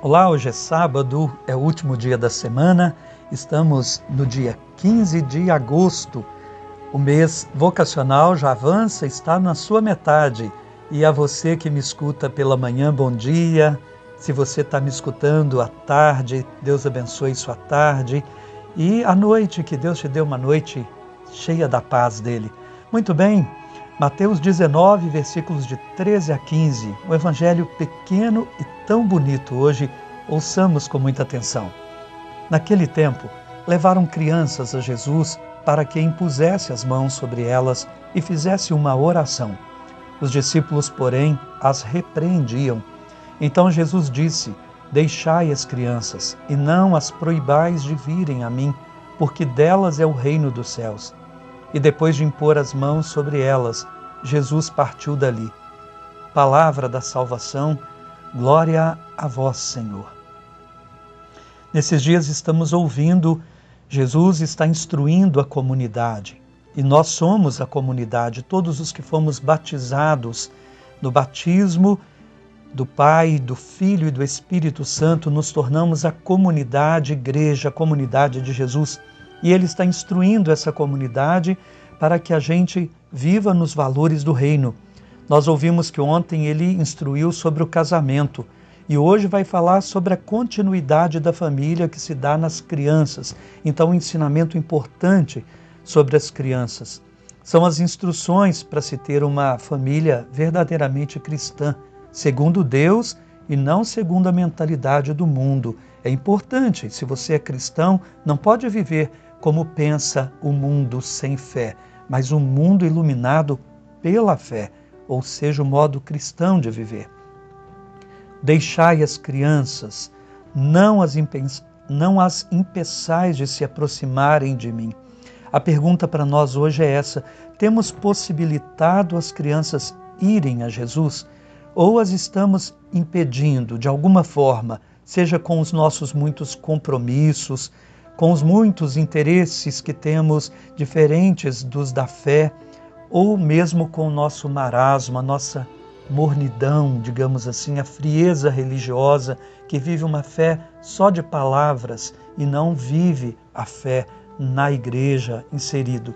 Olá, hoje é sábado, é o último dia da semana, estamos no dia 15 de agosto. O mês vocacional já avança, está na sua metade. E a você que me escuta pela manhã, bom dia. Se você está me escutando à tarde, Deus abençoe sua tarde. E à noite, que Deus te dê uma noite cheia da paz dele. Muito bem, Mateus 19, versículos de 13 a 15. Um evangelho pequeno e tão bonito hoje, ouçamos com muita atenção. Naquele tempo, levaram crianças a Jesus para que impusesse as mãos sobre elas e fizesse uma oração. Os discípulos, porém, as repreendiam. Então Jesus disse: Deixai as crianças, e não as proibais de virem a mim, porque delas é o reino dos céus. E depois de impor as mãos sobre elas, Jesus partiu dali. Palavra da salvação, glória a vós, Senhor. Nesses dias estamos ouvindo, Jesus está instruindo a comunidade. E nós somos a comunidade, todos os que fomos batizados no batismo do Pai, do Filho e do Espírito Santo, nos tornamos a comunidade, igreja, a comunidade de Jesus. E Ele está instruindo essa comunidade para que a gente viva nos valores do reino. Nós ouvimos que ontem Ele instruiu sobre o casamento e hoje vai falar sobre a continuidade da família que se dá nas crianças. Então, um ensinamento importante sobre as crianças. São as instruções para se ter uma família verdadeiramente cristã, segundo Deus e não segundo a mentalidade do mundo. É importante, se você é cristão, não pode viver como pensa o mundo sem fé, mas um mundo iluminado pela fé, ou seja, o modo cristão de viver. Deixai as crianças, não as impeçais de se aproximarem de mim. A pergunta para nós hoje é essa: temos possibilitado as crianças irem a Jesus? Ou as estamos impedindo de alguma forma, seja com os nossos muitos compromissos, com os muitos interesses que temos diferentes dos da fé, ou mesmo com o nosso marasmo, a nossa mornidão, digamos assim, a frieza religiosa, que vive uma fé só de palavras e não vive a fé na igreja inserido.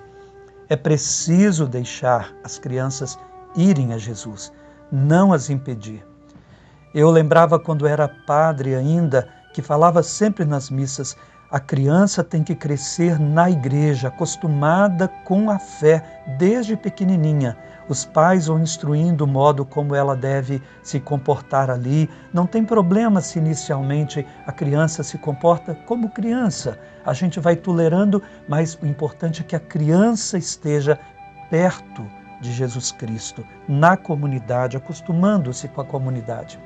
É preciso deixar as crianças irem a Jesus, não as impedir. Eu lembrava quando era padre ainda, que falava sempre nas missas: a criança tem que crescer na igreja, acostumada com a fé desde pequenininha. Os pais vão instruindo o modo como ela deve se comportar ali. Não tem problema se inicialmente a criança se comporta como criança. A gente vai tolerando, mas o importante é que a criança esteja perto de Jesus Cristo, na comunidade, acostumando-se com a comunidade.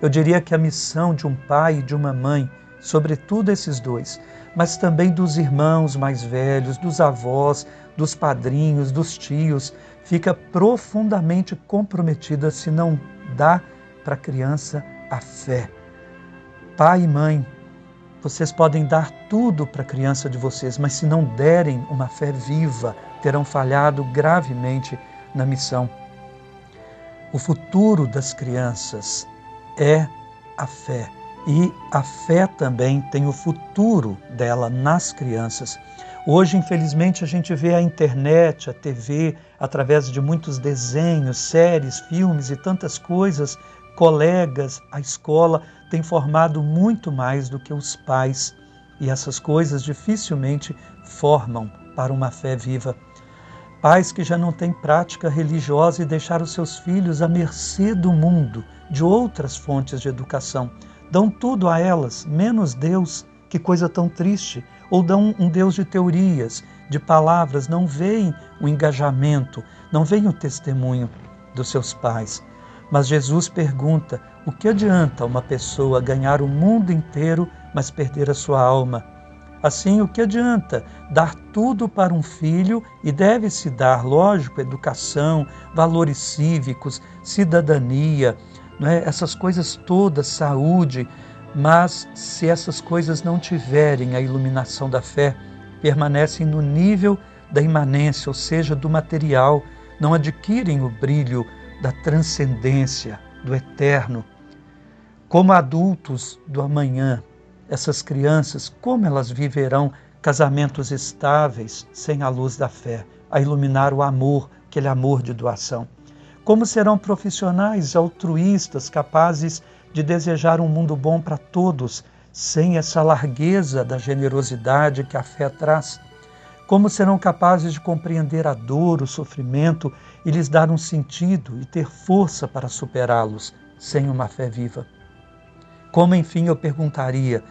Eu diria que a missão de um pai e de uma mãe, sobretudo esses dois, mas também dos irmãos mais velhos, dos avós, dos padrinhos, dos tios, fica profundamente comprometida se não dá para a criança a fé. Pai e mãe, vocês podem dar tudo para a criança de vocês, mas se não derem uma fé viva, terão falhado gravemente na missão. O futuro das crianças é a fé. E a fé também tem o futuro dela nas crianças. Hoje, infelizmente, a gente vê a internet, a TV, através de muitos desenhos, séries, filmes e tantas coisas, colegas, a escola tem formado muito mais do que os pais. E essas coisas dificilmente formam para uma fé viva. Pais que já não têm prática religiosa e deixaram seus filhos à mercê do mundo, de outras fontes de educação. Dão tudo a elas, menos Deus. Que coisa tão triste. Ou dão um Deus de teorias, de palavras, não veem o engajamento, não veem o testemunho dos seus pais. Mas Jesus pergunta: o que adianta uma pessoa ganhar o mundo inteiro, mas perder a sua alma? Assim, o que adianta dar tudo para um filho, e deve-se dar, lógico, educação, valores cívicos, cidadania, essas coisas todas, saúde, mas se essas coisas não tiverem a iluminação da fé, permanecem no nível da imanência, ou seja, do material, não adquirem o brilho da transcendência, do eterno. Como adultos do amanhã, essas crianças, como elas viverão casamentos estáveis sem a luz da fé, a iluminar o amor, aquele amor de doação? Como serão profissionais altruístas capazes de desejar um mundo bom para todos, sem essa largueza da generosidade que a fé traz? Como serão capazes de compreender a dor, o sofrimento e lhes dar um sentido e ter força para superá-los, sem uma fé viva? Como, enfim, eu perguntaria,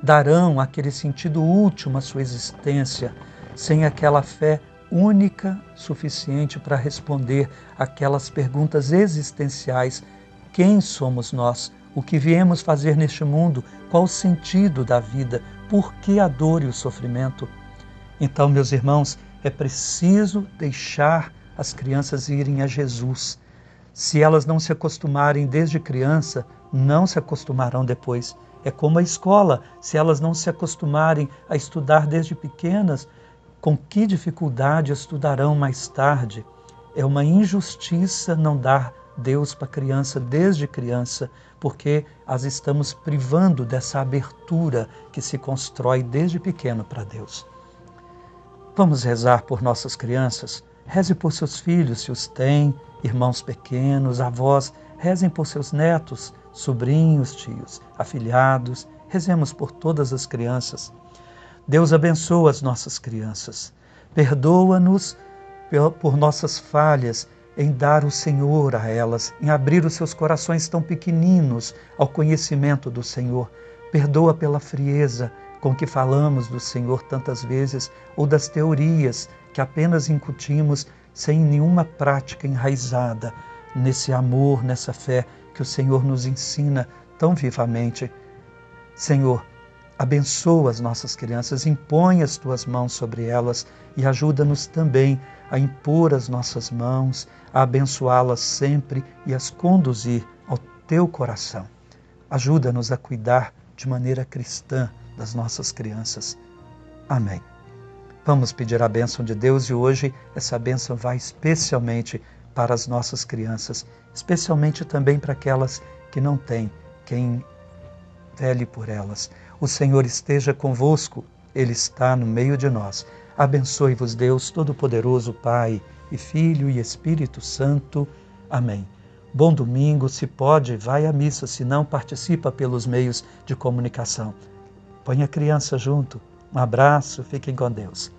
darão aquele sentido último à sua existência, sem aquela fé única, suficiente para responder aquelas perguntas existenciais: quem somos nós? O que viemos fazer neste mundo? Qual o sentido da vida? Por que a dor e o sofrimento? Então, meus irmãos, é preciso deixar as crianças irem a Jesus. Se elas não se acostumarem desde criança, não se acostumarão depois. É como a escola, se elas não se acostumarem a estudar desde pequenas, com que dificuldade estudarão mais tarde? É uma injustiça não dar Deus para a criança desde criança, porque as estamos privando dessa abertura que se constrói desde pequeno para Deus. Vamos rezar por nossas crianças. Reze por seus filhos, se os tem, irmãos pequenos, avós. Rezem por seus netos, sobrinhos, tios, afilhados. Rezemos por todas as crianças. Deus abençoa as nossas crianças. Perdoa-nos por nossas falhas em dar o Senhor a elas, em abrir os seus corações tão pequeninos ao conhecimento do Senhor. Perdoa pela frieza com que falamos do Senhor tantas vezes, ou das teorias que apenas incutimos sem nenhuma prática enraizada nesse amor, nessa fé que o Senhor nos ensina tão vivamente. Senhor, abençoa as nossas crianças, impõe as tuas mãos sobre elas e ajuda-nos também a impor as nossas mãos, a abençoá-las sempre e as conduzir ao teu coração. Ajuda-nos a cuidar de maneira cristã das nossas crianças. Amém. Vamos pedir a bênção de Deus e hoje essa bênção vai especialmente para as nossas crianças, especialmente também para aquelas que não têm quem vele por elas. O Senhor esteja convosco, Ele está no meio de nós. Abençoe-vos Deus Todo-Poderoso, Pai e Filho e Espírito Santo. Amém. Bom domingo, se pode, vai à missa, se não, participa pelos meios de comunicação. Põe a criança junto. Um abraço, fiquem com Deus.